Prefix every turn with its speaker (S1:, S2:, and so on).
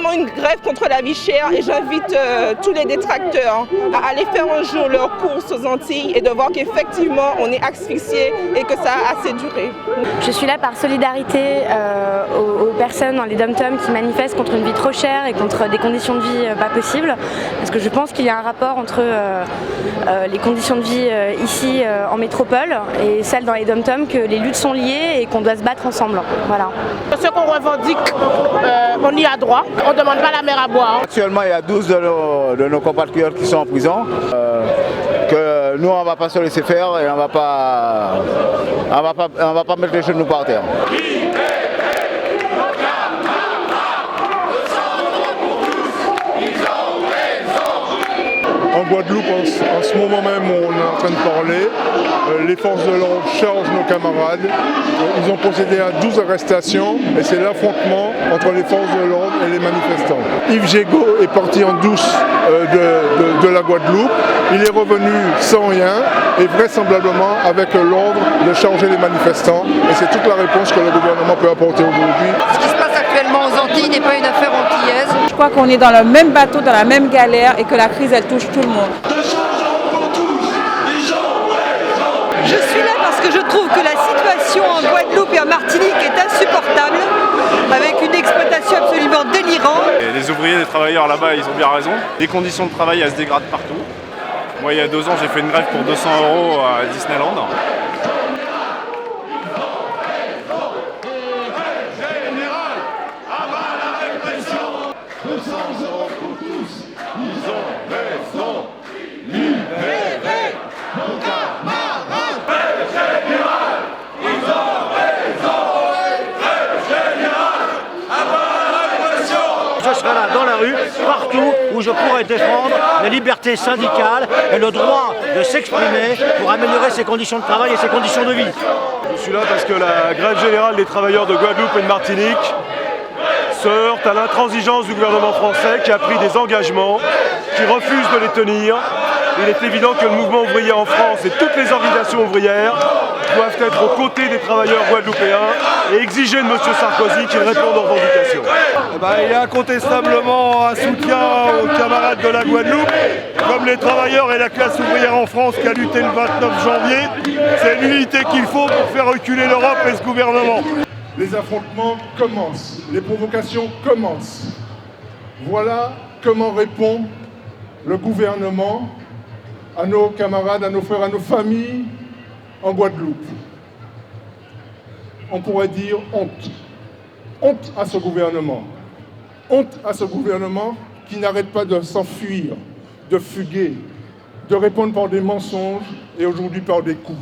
S1: vraiment une grève contre la vie chère et j'invite tous les détracteurs à aller faire un jour leurs courses aux Antilles et de voir qu'effectivement on est asphyxié et que ça a assez duré.
S2: Je suis là par solidarité aux personnes dans les dom-toms qui manifestent contre une vie trop chère et contre des conditions de vie pas possibles. Parce que je pense qu'il y a un rapport entre les conditions de vie ici en métropole et celles dans les dom-toms, que les luttes sont liées et qu'on doit se battre ensemble. Voilà.
S3: Ce qu'on revendique, on y a droit. On ne demande pas la mer à boire.
S4: Actuellement, il y a 12 de nos compatriotes qui sont en prison. Que nous, on ne va pas se laisser faire et on va pas mettre les genoux par terre.
S5: En Guadeloupe, en ce moment même où on est en train de parler, les forces de l'ordre chargent nos camarades. Ils ont procédé à 12 arrestations et c'est l'affrontement entre les forces de l'ordre et les manifestants. Yves Gégaud est parti en douce de la Guadeloupe. Il est revenu sans rien et vraisemblablement avec l'ordre de charger les manifestants. Et c'est toute la réponse que le gouvernement peut apporter aujourd'hui.
S6: Ce qui se passe actuellement aux Antilles n'est pas une affaire antillaise.
S7: Je crois qu'on est dans le même bateau, dans la même galère et que la crise elle touche tout le monde.
S8: Je suis là parce que je trouve que la situation en Guadeloupe et en Martinique est insupportable, avec une exploitation absolument délirante.
S9: Et les ouvriers, les travailleurs là-bas, ils ont bien raison. Les conditions de travail, elles se dégradent partout. Moi, il y a 2 ans, j'ai fait une grève pour 200 € à Disneyland.
S10: Je serai là dans la rue, partout où je pourrai défendre les libertés syndicales et le droit de s'exprimer pour améliorer ses conditions de travail et ses conditions de vie.
S9: Je suis là parce que la grève générale des travailleurs de Guadeloupe et de Martinique se heurte à l'intransigeance du gouvernement français qui a pris des engagements, qui refuse de les tenir. Il est évident que le mouvement ouvrier en France et toutes les organisations ouvrières doivent être aux côtés des travailleurs guadeloupéens et exiger de M. Sarkozy qu'il réponde aux revendications. Il y a incontestablement un soutien aux camarades de la Guadeloupe, comme les travailleurs et la classe ouvrière en France qui a lutté le 29 janvier. C'est l'unité qu'il faut pour faire reculer l'Europe et ce gouvernement.
S5: Les affrontements commencent, les provocations commencent. Voilà comment répond le gouvernement à nos camarades, à nos frères, à nos familles en Guadeloupe. On pourrait dire honte. Honte à ce gouvernement. Honte à ce gouvernement qui n'arrête pas de s'enfuir, de fuguer, de répondre par des mensonges et aujourd'hui par des coups.